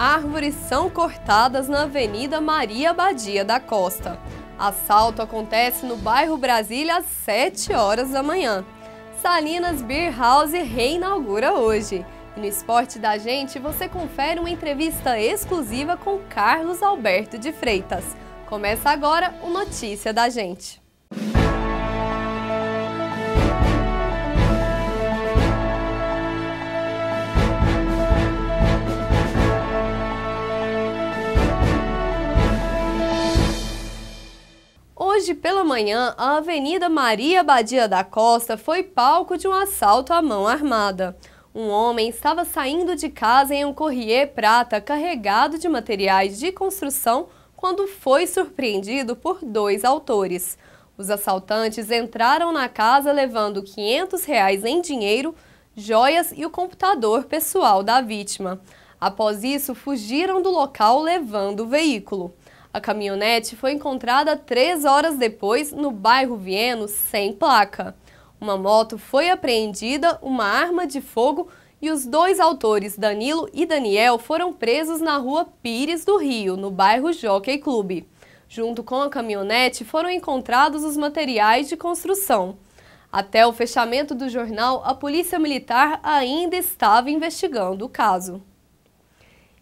Árvores são cortadas na Avenida Maria Badia da Costa. Assalto acontece no bairro Brasília às 7 horas da manhã. Salinas Beer House reinaugura hoje. E no Esporte da Gente você confere uma entrevista exclusiva com Carlos Alberto de Freitas. Começa agora o Notícia da Gente. Hoje pela manhã, a Avenida Maria Badia da Costa foi palco de um assalto à mão armada. Um homem estava saindo de casa em um Corrier prata carregado de materiais de construção quando foi surpreendido por dois autores. Os assaltantes entraram na casa levando R$ 500 em dinheiro, joias e o computador pessoal da vítima. Após isso, fugiram do local levando o veículo. A caminhonete foi encontrada 3 horas depois no bairro Vieno sem placa. Uma moto foi apreendida, uma arma de fogo e os dois autores, Danilo e Daniel, foram presos na rua Pires do Rio, no bairro Jockey Club. Junto com a caminhonete foram encontrados os materiais de construção. Até o fechamento do jornal, a Polícia Militar ainda estava investigando o caso.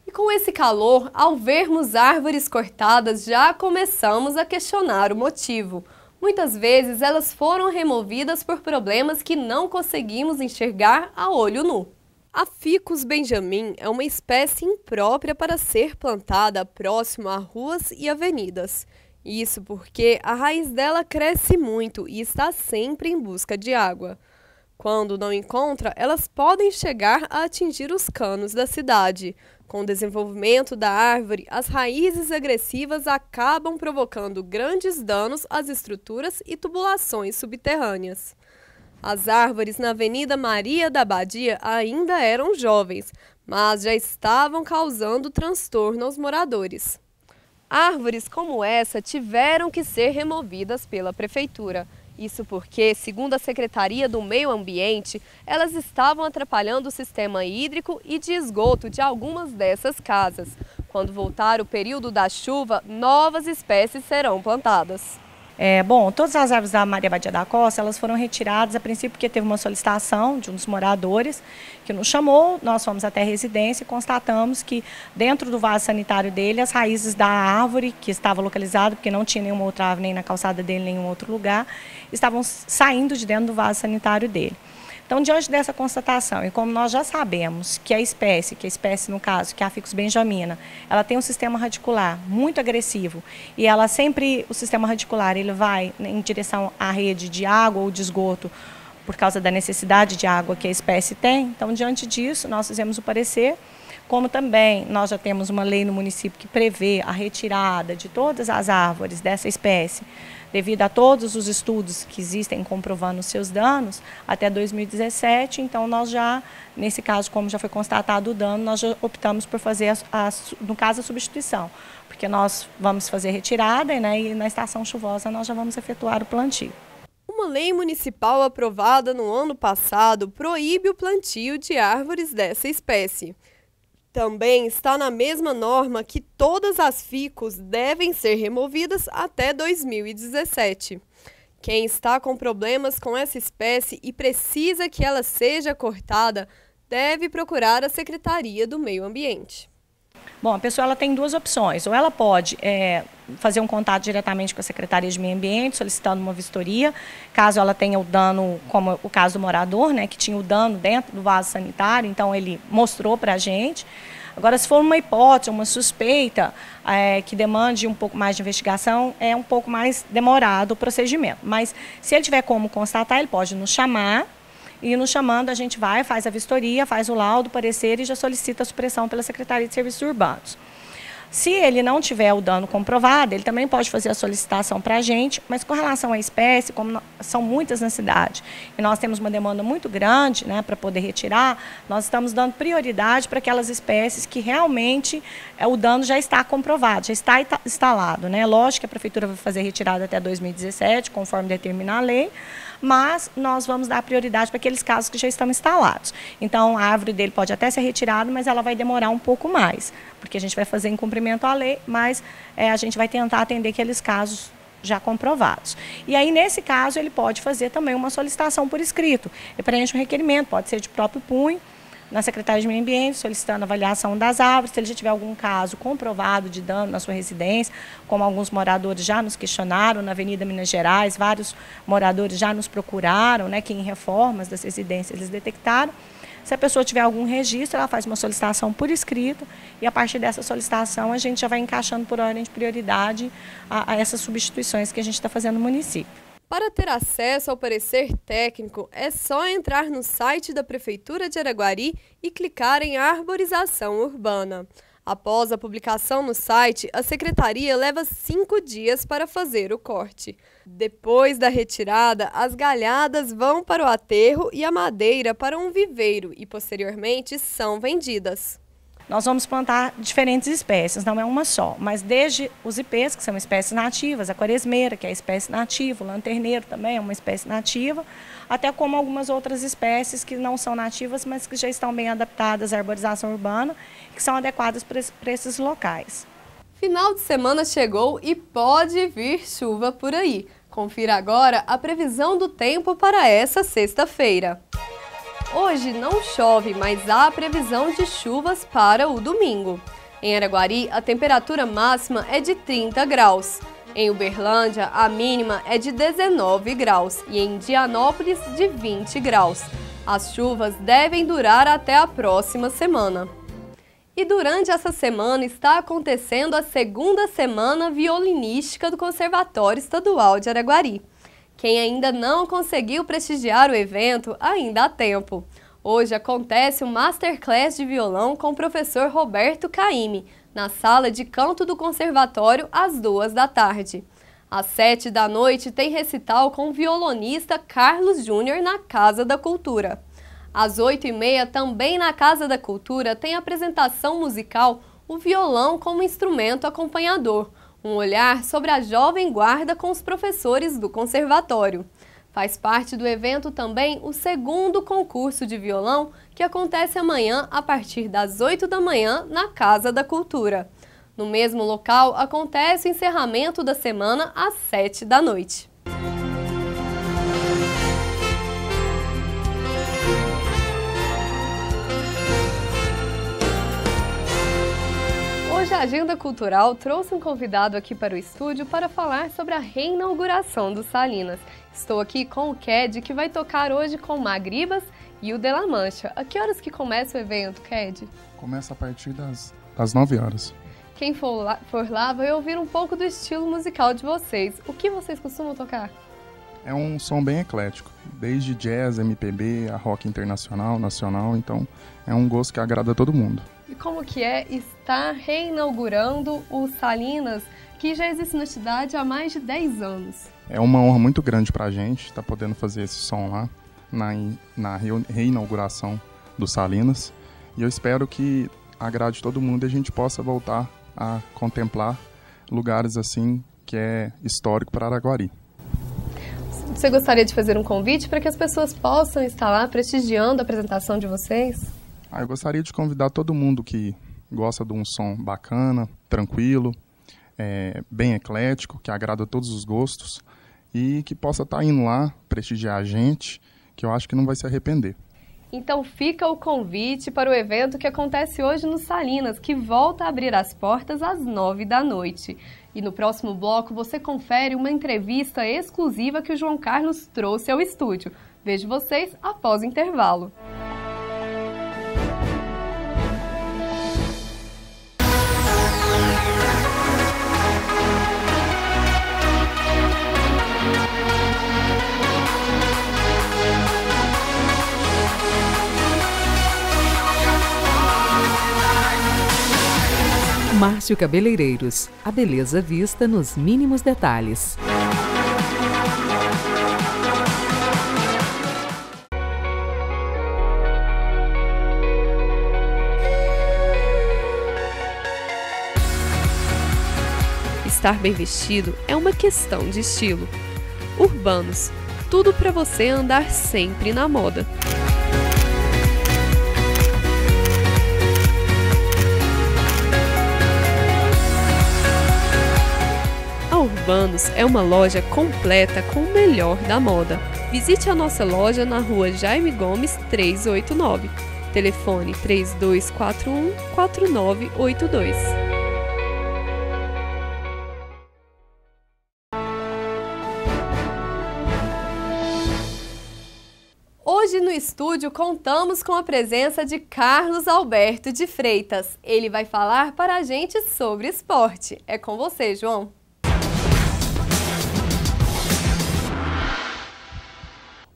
E com esse calor, ao vermos árvores cortadas, já começamos a questionar o motivo. Muitas vezes elas foram removidas por problemas que não conseguimos enxergar a olho nu. A Ficus benjamin é uma espécie imprópria para ser plantada próximo a ruas e avenidas. Isso porque a raiz dela cresce muito e está sempre em busca de água. Quando não encontra, elas podem chegar a atingir os canos da cidade. Com o desenvolvimento da árvore, as raízes agressivas acabam provocando grandes danos às estruturas e tubulações subterrâneas. As árvores na Avenida Maria da Badia ainda eram jovens, mas já estavam causando transtorno aos moradores. Árvores como essa tiveram que ser removidas pela prefeitura. Isso porque, segundo a Secretaria do Meio Ambiente, elas estavam atrapalhando o sistema hídrico e de esgoto de algumas dessas casas. Quando voltar o período da chuva, novas espécies serão plantadas. Todas as árvores da Maria Badia da Costa, elas foram retiradas a princípio porque teve uma solicitação de um dos moradores que nos chamou, nós fomos até a residência e constatamos que dentro do vaso sanitário dele, as raízes da árvore que estava localizada, porque não tinha nenhuma outra árvore nem na calçada dele, nem em outro lugar, estavam saindo de dentro do vaso sanitário dele. Então, diante dessa constatação, e como nós já sabemos que a espécie no caso, que é a Ficus benjamina, ela tem um sistema radicular muito agressivo e ela sempre, o sistema radicular, ele vai em direção à rede de água ou de esgoto por causa da necessidade de água que a espécie tem. Então, diante disso, nós fizemos o parecer, como também nós já temos uma lei no município que prevê a retirada de todas as árvores dessa espécie, devido a todos os estudos que existem comprovando os seus danos, até 2017, então nós já, nesse caso, como já foi constatado o dano, nós já optamos por fazer, no caso, a substituição, porque nós vamos fazer retirada, né, e na estação chuvosa nós já vamos efetuar o plantio. Uma lei municipal aprovada no ano passado proíbe o plantio de árvores dessa espécie. Também está na mesma norma que todas as ficus devem ser removidas até 2017. Quem está com problemas com essa espécie e precisa que ela seja cortada, deve procurar a Secretaria do Meio Ambiente. Bom, a pessoa ela tem duas opções, ou ela pode fazer um contato diretamente com a Secretaria de Meio Ambiente, solicitando uma vistoria, caso ela tenha o dano, como o caso do morador, né, que tinha o dano dentro do vaso sanitário, então ele mostrou para a gente. Agora, se for uma hipótese, uma suspeita que demande um pouco mais de investigação, é um pouco mais demorado o procedimento. Mas se ele tiver como constatar, ele pode nos chamar, e nos chamando a gente vai, faz a vistoria, faz o laudo, parecer e já solicita a supressão pela Secretaria de Serviços Urbanos. Se ele não tiver o dano comprovado, ele também pode fazer a solicitação para a gente, mas com relação à espécie, como são muitas na cidade, e nós temos uma demanda muito grande, né, para poder retirar, nós estamos dando prioridade para aquelas espécies que realmente o dano já está comprovado, já está instalado, né? Lógico que a Prefeitura vai fazer retirada até 2017, conforme determina a lei, mas nós vamos dar prioridade para aqueles casos que já estão instalados. Então, a árvore dele pode até ser retirada, mas ela vai demorar um pouco mais, porque a gente vai fazer em cumprimento à lei, mas a gente vai tentar atender aqueles casos já comprovados. E aí, nesse caso, ele pode fazer também uma solicitação por escrito. Ele preenche um requerimento, pode ser de próprio punho, na Secretaria de Meio Ambiente, solicitando avaliação das árvores. Se ele já tiver algum caso comprovado de dano na sua residência, como alguns moradores já nos questionaram, na Avenida Minas Gerais, vários moradores já nos procuraram, que em reformas das residências eles detectaram. Se a pessoa tiver algum registro, ela faz uma solicitação por escrito e a partir dessa solicitação a gente já vai encaixando por ordem de prioridade a essas substituições que a gente está fazendo no município. Para ter acesso ao parecer técnico, é só entrar no site da Prefeitura de Araguari e clicar em Arborização Urbana. Após a publicação no site, a Secretaria leva 5 dias para fazer o corte. Depois da retirada, as galhadas vão para o aterro e a madeira para um viveiro e, posteriormente, são vendidas. Nós vamos plantar diferentes espécies, não é uma só, mas desde os ipês, que são espécies nativas, a quaresmeira, que é a espécie nativa, o lanterneiro também é uma espécie nativa, até como algumas outras espécies que não são nativas, mas que já estão bem adaptadas à arborização urbana, que são adequadas para esses locais. Final de semana chegou e pode vir chuva por aí. Confira agora a previsão do tempo para essa sexta-feira. Hoje não chove, mas há previsão de chuvas para o domingo. Em Araguari, a temperatura máxima é de 30 graus. Em Uberlândia, a mínima é de 19 graus e em Dianópolis, de 20 graus. As chuvas devem durar até a próxima semana. E durante essa semana está acontecendo a segunda semana violinística do Conservatório Estadual de Araguari. Quem ainda não conseguiu prestigiar o evento, ainda há tempo. Hoje acontece o Masterclass de violão com o professor Roberto Caymmi, na sala de canto do Conservatório, às 2 da tarde. Às 7 da noite tem recital com o violonista Carlos Júnior na Casa da Cultura. Às 8h30, também na Casa da Cultura, tem apresentação musical O Violão como Instrumento Acompanhador, um olhar sobre a jovem guarda com os professores do conservatório. Faz parte do evento também o segundo concurso de violão, que acontece amanhã a partir das 8 da manhã na Casa da Cultura. No mesmo local, acontece o encerramento da semana às 7 da noite. Hoje a Agenda Cultural trouxe um convidado aqui para o estúdio para falar sobre a reinauguração do Salinas. Estou aqui com o Ked, que vai tocar hoje com o Magribas e o De La Mancha. A que horas que começa o evento, Ked? Começa a partir das 9 horas. Quem for lá vai ouvir um pouco do estilo musical de vocês. O que vocês costumam tocar? É um som bem eclético, desde jazz, MPB, a rock internacional, nacional, então é um gosto que agrada a todo mundo. E como que é estar reinaugurando o Salinas, que já existe na cidade há mais de 10 anos? É uma honra muito grande pra gente estar podendo fazer esse som lá, na reinauguração do Salinas. E eu espero que agrade todo mundo e a gente possa voltar a contemplar lugares assim que é histórico para Araguari. Você gostaria de fazer um convite para que as pessoas possam estar lá prestigiando a apresentação de vocês? Eu gostaria de convidar todo mundo que gosta de um som bacana, tranquilo, bem eclético, que agrada a todos os gostos e que possa estar indo lá prestigiar a gente, que eu acho que não vai se arrepender. Então fica o convite para o evento que acontece hoje no Salinas, que volta a abrir as portas às 9 da noite. E no próximo bloco você confere uma entrevista exclusiva que o João Carlos trouxe ao estúdio. Vejo vocês após o intervalo. Márcio Cabeleireiros, a beleza vista nos mínimos detalhes. Estar bem vestido é uma questão de estilo. Urbanos, tudo para você andar sempre na moda. A Urbanos é uma loja completa com o melhor da moda. Visite a nossa loja na rua Jaime Gomes 389. Telefone 3241-4982. Hoje no estúdio contamos com a presença de Carlos Alberto de Freitas. Ele vai falar para a gente sobre esporte. É com você, João.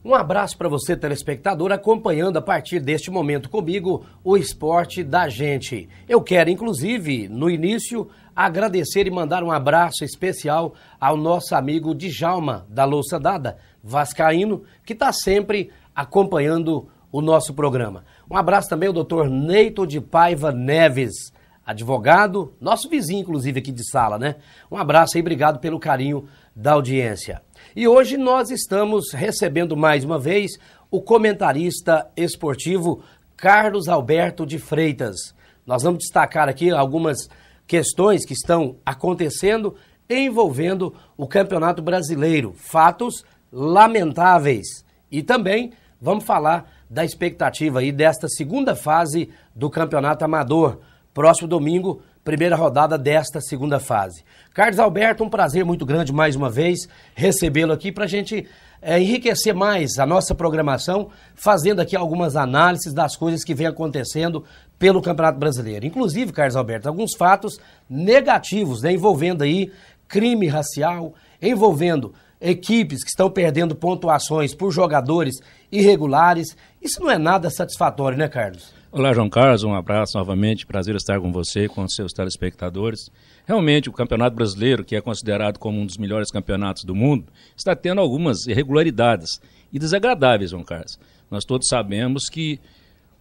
Um abraço para você, telespectador, acompanhando a partir deste momento comigo o esporte da gente. Eu quero, inclusive, no início, agradecer e mandar um abraço especial ao nosso amigo Djalma, da Louça Dada, vascaíno, que está sempre acompanhando o nosso programa. Um abraço também ao doutor Neito de Paiva Neves, advogado, nosso vizinho, inclusive, aqui de sala, né? Um abraço aí, obrigado pelo carinho da audiência. E hoje nós estamos recebendo mais uma vez o comentarista esportivo Carlos Alberto de Freitas. Nós vamos destacar aqui algumas questões que estão acontecendo envolvendo o Campeonato Brasileiro, fatos lamentáveis. E também vamos falar da expectativa aí desta segunda fase do Campeonato Amador, próximo domingo, primeira rodada desta segunda fase. Carlos Alberto, um prazer muito grande mais uma vez recebê-lo aqui para a gente enriquecer mais a nossa programação, fazendo aqui algumas análises das coisas que vem acontecendo pelo Campeonato Brasileiro. Inclusive, Carlos Alberto, alguns fatos negativos, né, envolvendo aí crime racial, envolvendo equipes que estão perdendo pontuações por jogadores irregulares. Isso não é nada satisfatório, né, Carlos? Olá, João Carlos, um abraço novamente, prazer estar com você, com os seus telespectadores. Realmente, o Campeonato Brasileiro, que é considerado como um dos melhores campeonatos do mundo, está tendo algumas irregularidades e desagradáveis, João Carlos. Nós todos sabemos que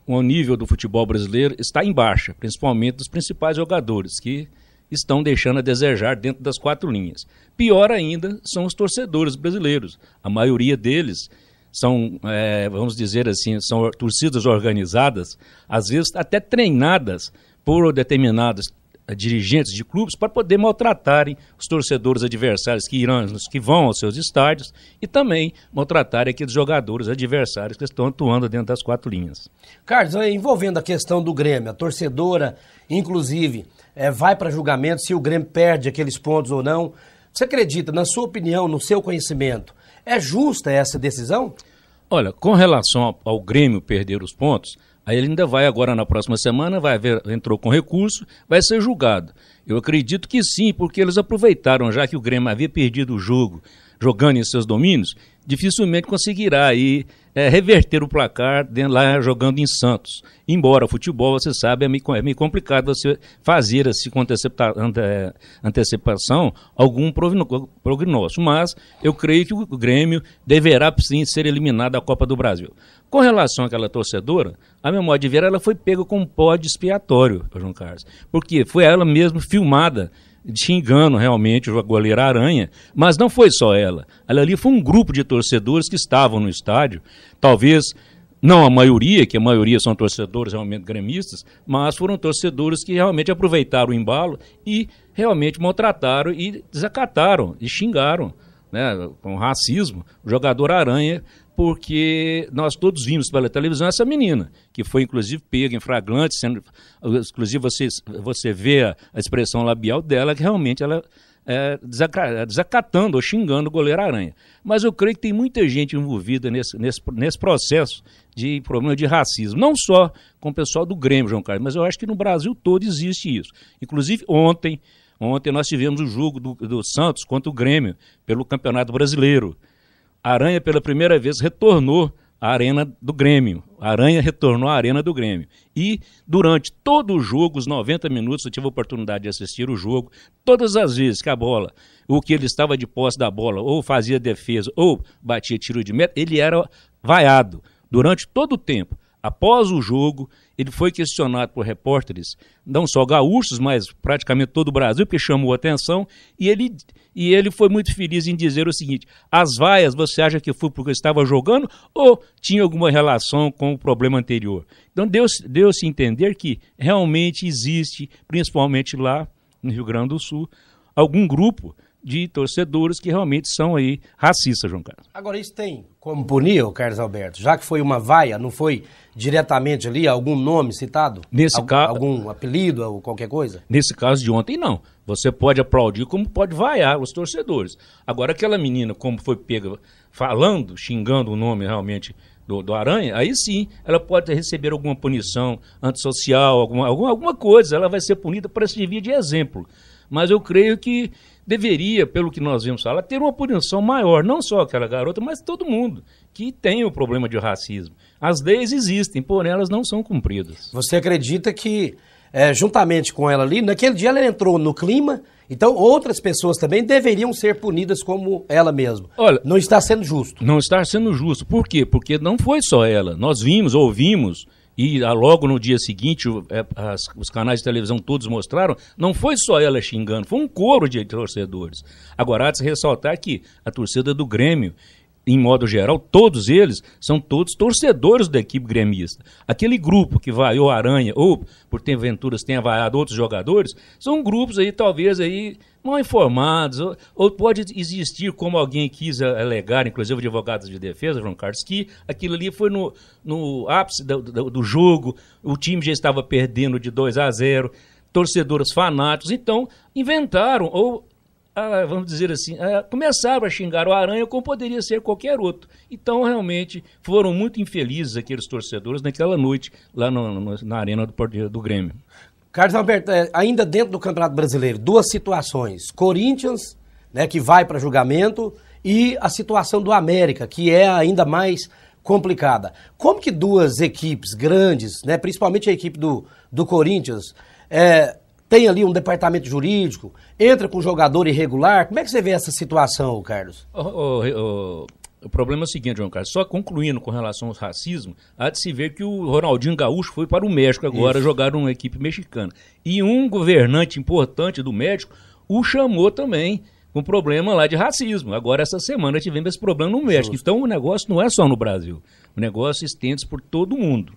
o nível do futebol brasileiro está em baixa, principalmente dos principais jogadores, que estão deixando a desejar dentro das quatro linhas. Pior ainda são os torcedores brasileiros. A maioria deles são, vamos dizer assim, são torcidas organizadas, às vezes até treinadas por determinados dirigentes de clubes para poder maltratarem os torcedores adversários que vão aos seus estádios e também maltratarem aqueles jogadores adversários que estão atuando dentro das quatro linhas. Carlos, envolvendo a questão do Grêmio, a torcedora, inclusive, vai para julgamento se o Grêmio perde aqueles pontos ou não. Você acredita, na sua opinião, no seu conhecimento, é justa essa decisão? Olha, com relação ao Grêmio perder os pontos, aí ele ainda vai agora na próxima semana, entrou com recurso, vai ser julgado. Eu acredito que sim, porque eles aproveitaram, já que o Grêmio havia perdido o jogo, jogando em seus domínios, dificilmente conseguirá aí reverter o placar lá jogando em Santos. Embora o futebol, você sabe, é meio complicado você fazer assim, com antecipação algum prognóstico, mas eu creio que o Grêmio deverá sim ser eliminado da Copa do Brasil. Com relação àquela torcedora, a memória de ver, ela foi pega com um bode expiatório, João Carlos, porque foi ela mesma filmada xingando realmente o goleiro Aranha, mas não foi só ela. Ela ali foi um grupo de torcedores que estavam no estádio, talvez não a maioria, que a maioria são torcedores realmente gremistas, mas foram torcedores que realmente aproveitaram o embalo e realmente maltrataram e desacataram e xingaram, né, com racismo, o jogador Aranha, porque nós todos vimos pela televisão essa menina, que foi inclusive pega em flagrante, inclusive você vê a expressão labial dela, que realmente ela desacatando ou xingando o goleiro Aranha. Mas eu creio que tem muita gente envolvida nesse processo de problema de racismo, não só com o pessoal do Grêmio, João Carlos, mas eu acho que no Brasil todo existe isso. Inclusive ontem nós tivemos o jogo do Santos contra o Grêmio pelo Campeonato Brasileiro. Aranha, pela primeira vez, retornou à arena do Grêmio. Aranha retornou à arena do Grêmio. E, durante todo o jogo, os 90 minutos, eu tive a oportunidade de assistir o jogo. Todas as vezes que a bola, o que ele estava de posse da bola, ou fazia defesa, ou batia tiro de meta, ele era vaiado. Durante todo o tempo. Após o jogo, ele foi questionado por repórteres, não só gaúchos, mas praticamente todo o Brasil, porque chamou a atenção, e ele foi muito feliz em dizer o seguinte: as vaias, você acha que foi porque eu estava jogando ou tinha alguma relação com o problema anterior? Então deu-se a entender que realmente existe, principalmente lá no Rio Grande do Sul, algum grupo de torcedores que realmente são aí racistas, João Carlos. Agora, isso tem como punir, Carlos Alberto? Já que foi uma vaia, não foi diretamente ali algum nome citado? Algum apelido ou qualquer coisa? Nesse caso de ontem, não. Você pode aplaudir como pode vaiar os torcedores. Agora, aquela menina, como foi pega falando, xingando o nome realmente do Aranha, aí sim, ela pode receber alguma punição antissocial, alguma coisa, ela vai ser punida para servir de exemplo. Mas eu creio que deveria, pelo que nós vimos falar, ter uma punição maior, não só aquela garota, mas todo mundo que tem o problema de racismo. As leis existem, porém elas não são cumpridas. Você acredita que, juntamente com ela ali, naquele dia ela entrou no clima, então outras pessoas também deveriam ser punidas como ela mesma? Olha, não está sendo justo. Não está sendo justo. Por quê? Porque não foi só ela. Nós vimos, ouvimos, e logo no dia seguinte os canais de televisão todos mostraram, não foi só ela xingando, foi um coro de torcedores. Agora, há de se ressaltar que a torcida do Grêmio, em modo geral, todos eles são todos torcedores da equipe gremista. Aquele grupo que vaiou a Aranha, ou por venturas tenha vaiado outros jogadores, são grupos aí, talvez, aí, mal informados, ou pode existir, como alguém quis alegar, inclusive advogados de defesa, João Carlos, que aquilo ali foi no ápice do jogo, o time já estava perdendo de 2-0, torcedores fanáticos, então inventaram, ou vamos dizer assim, começaram a xingar o Aranha como poderia ser qualquer outro. Então, realmente, foram muito infelizes aqueles torcedores naquela noite, lá na arena do Grêmio. Carlos Alberto, ainda dentro do Campeonato Brasileiro, duas situações. Corinthians, né, que vai para julgamento, e a situação do América, que é ainda mais complicada. Como que duas equipes grandes, né, principalmente a equipe do Corinthians, tem ali um departamento jurídico, entra com jogador irregular? Como é que você vê essa situação, Carlos? O problema é o seguinte, João Carlos, só concluindo com relação ao racismo, há de se ver que o Ronaldinho Gaúcho foi para o México agora jogar numa equipe mexicana. E um governante importante do México o chamou também com problema lá de racismo. Agora, essa semana, tivemos esse problema no México. Então, o negócio não é só no Brasil. O negócio estende-se por todo o mundo.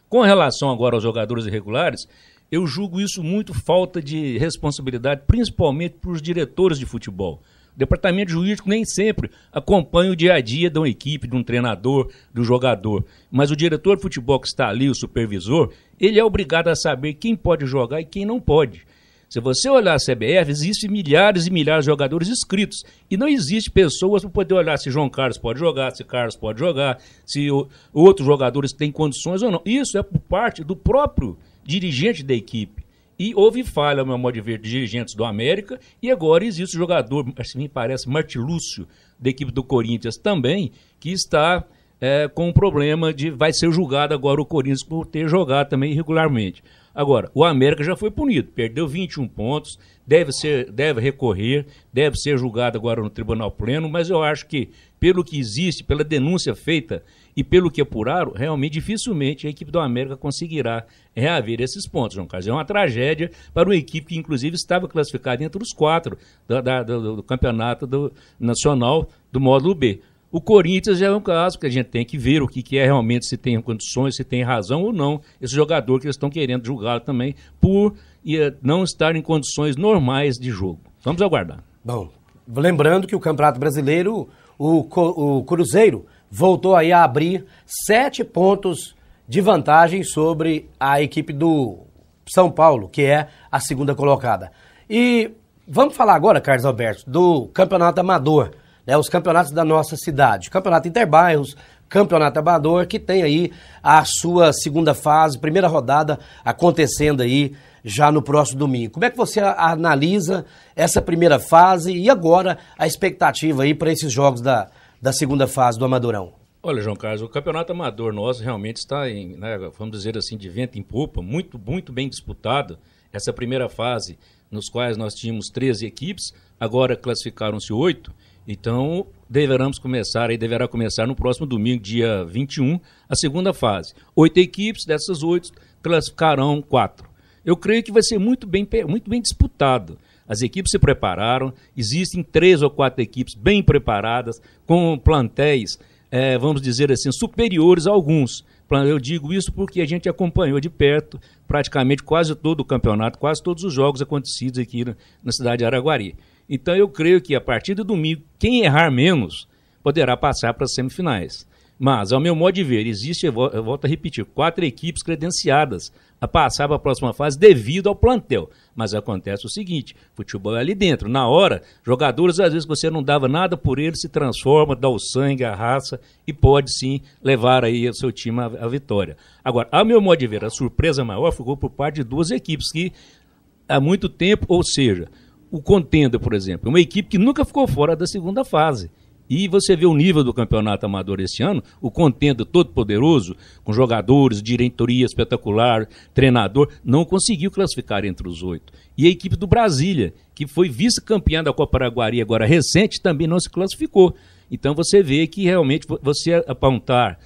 Com relação agora aos jogadores irregulares, eu julgo isso muito falta de responsabilidade, principalmente para os diretores de futebol. O departamento jurídico nem sempre acompanha o dia a dia de uma equipe, de um treinador, do jogador. Mas o diretor de futebol que está ali, o supervisor, ele é obrigado a saber quem pode jogar e quem não pode. Se você olhar a CBF, existem milhares e milhares de jogadores inscritos. E não existe pessoas para poder olhar se João Carlos pode jogar, se Carlos pode jogar, se outros jogadores têm condições ou não. Isso é por parte do próprio dirigente da equipe. E houve falha, ao meu modo de ver, de dirigentes do América, e agora existe o jogador, assim me parece, Martilúcio, da equipe do Corinthians também, que está com um problema vai ser julgado agora o Corinthians por ter jogado também irregularmente. Agora, o América já foi punido, perdeu 21 pontos, deve recorrer, deve ser julgado agora no Tribunal Pleno, mas eu acho que, pelo que existe, pela denúncia feita e pelo que apuraram, realmente dificilmente a equipe do América conseguirá reaver esses pontos, João Carlos. É uma tragédia para uma equipe que, inclusive, estava classificada entre os 4 do campeonato nacional do módulo B. O Corinthians já é um caso que a gente tem que ver o que é realmente, se tem condições, se tem razão ou não, esse jogador que eles estão querendo julgar também por não estar em condições normais de jogo. Vamos aguardar. Bom, lembrando que o Campeonato Brasileiro, o Cruzeiro voltou aí a abrir 7 pontos de vantagem sobre a equipe do São Paulo, que é a segunda colocada. E vamos falar agora, Carlos Alberto, do Campeonato Amador. Os campeonatos da nossa cidade, Campeonato Interbairros, Campeonato Amador, que tem aí a sua segunda fase, primeira rodada acontecendo aí já no próximo domingo. Como é que você analisa essa primeira fase e agora a expectativa aí para esses jogos da segunda fase do Amadorão? Olha, João Carlos, o Campeonato Amador nosso realmente está vamos dizer assim, de vento em popa, muito, muito bem disputado. Essa primeira fase, nos quais nós tínhamos 13 equipes, agora classificaram-se 8. Então, deverá começar no próximo domingo, dia 21, a segunda fase. 8 equipes, dessas 8 classificarão 4. Eu creio que vai ser muito bem disputado. As equipes se prepararam, existem 3 ou 4 equipes bem preparadas, com plantéis, vamos dizer assim, superiores a alguns. Eu digo isso porque a gente acompanhou de perto praticamente quase todo o campeonato, quase todos os jogos acontecidos aqui na cidade de Araguari. Então eu creio que a partir do domingo, quem errar menos poderá passar para as semifinais. Mas, ao meu modo de ver, existe, eu volto a repetir, 4 equipes credenciadas a passar para a próxima fase devido ao plantel. Mas acontece o seguinte, futebol é ali dentro. Na hora, jogadores, às vezes, você não dava nada por eles, se transforma, dá o sangue, a raça e pode, sim, levar aí o seu time à vitória. Agora, ao meu modo de ver, a surpresa maior ficou por parte de 2 equipes que, há muito tempo, ou seja, o Contender, por exemplo, uma equipe que nunca ficou fora da segunda fase. E você vê o nível do campeonato amador esse ano, o Contender todo poderoso, com jogadores, diretoria espetacular, treinador, não conseguiu classificar entre os 8. E a equipe do Brasília, que foi vice-campeã da Copa Araguari agora recente, também não se classificou. Então você vê que realmente você apontar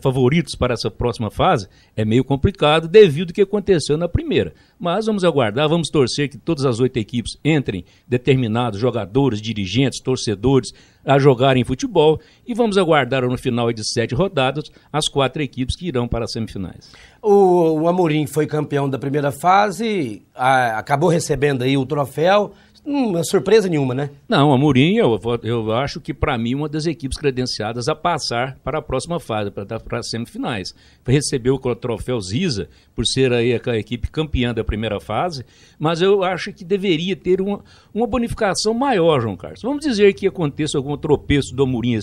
favoritos para essa próxima fase é meio complicado devido ao que aconteceu na primeira. Mas vamos aguardar, vamos torcer que todas as 8 equipes entrem determinados jogadores, dirigentes, torcedores a jogarem futebol e vamos aguardar no final de 7 rodadas as 4 equipes que irão para as semifinais. O Amorim foi campeão da primeira fase, acabou recebendo aí o troféu. Não é surpresa nenhuma, né? Não, o Amorim, eu acho que para mim uma das equipes credenciadas a passar para a próxima fase, para as semifinais. Recebeu o troféu Ziza, por ser aí a equipe campeã da primeira fase, mas eu acho que deveria ter uma bonificação maior, João Carlos. Vamos dizer que aconteça algum tropeço do Amorim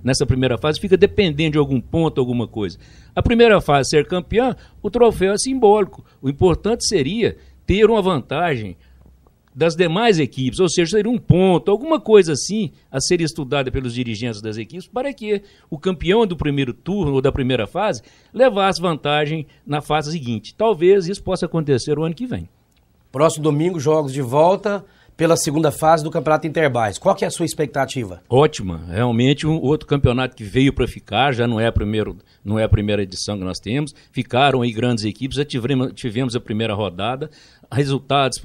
nessa primeira fase, fica dependendo de algum ponto, alguma coisa. A primeira fase ser campeã, o troféu é simbólico. O importante seria ter uma vantagem das demais equipes, ou seja, seria um ponto, alguma coisa assim a ser estudada pelos dirigentes das equipes para que o campeão do primeiro turno ou da primeira fase levasse vantagem na fase seguinte. Talvez isso possa acontecer o ano que vem. Próximo domingo, jogos de volta pela segunda fase do Campeonato Interbairros. Qual que é a sua expectativa? Ótima, realmente um outro campeonato que veio para ficar, já não é a primeira edição que nós temos, ficaram aí grandes equipes, já tivemos a primeira rodada, resultados,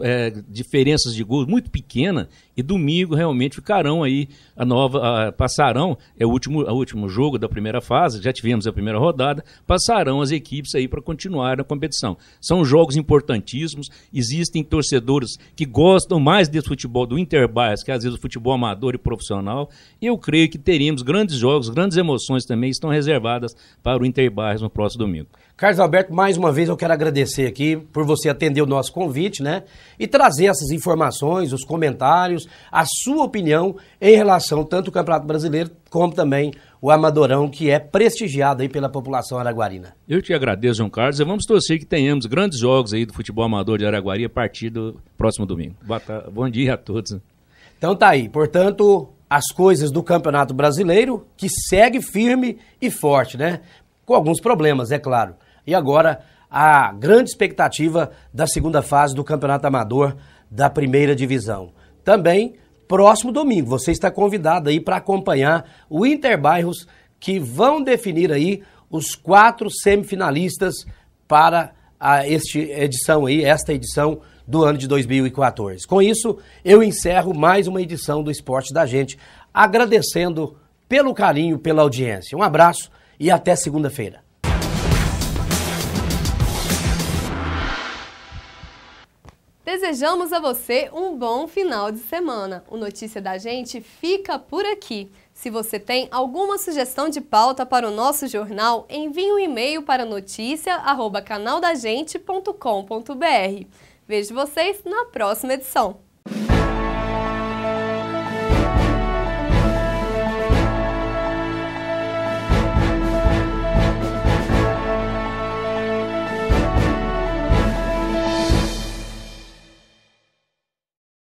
diferenças de gols muito pequena, e domingo realmente ficarão aí passarão, o último jogo da primeira fase, já tivemos a primeira rodada, passarão as equipes aí para continuar a competição. São jogos importantíssimos, existem torcedores que gostam mais desse futebol do Interbairros, que às vezes o futebol amador e profissional, e eu creio que teremos grandes jogos, grandes emoções também estão reservadas para o Interbairros no próximo domingo. Carlos Alberto, mais uma vez eu quero agradecer aqui por você atender o nosso convite, né? E trazer essas informações, os comentários, a sua opinião em relação tanto ao Campeonato Brasileiro como também o Amadorão, que é prestigiado aí pela população araguarina. Eu te agradeço, João Carlos, e vamos torcer que tenhamos grandes jogos aí do futebol amador de Araguari a partir do próximo domingo. Bom dia a todos. Então tá aí, portanto, as coisas do Campeonato Brasileiro, que segue firme e forte, né? Com alguns problemas, é claro. E agora, a grande expectativa da segunda fase do Campeonato Amador da primeira divisão. Também, próximo domingo, você está convidado aí para acompanhar o Interbairros, que vão definir aí os 4 semifinalistas para esta edição do ano de 2014. Com isso, eu encerro mais uma edição do Esporte da Gente, agradecendo pelo carinho, pela audiência. Um abraço e até segunda-feira. Desejamos a você um bom final de semana. O Notícia da Gente fica por aqui. Se você tem alguma sugestão de pauta para o nosso jornal, envie um e-mail para noticia@canaldagente.com.br. Vejo vocês na próxima edição.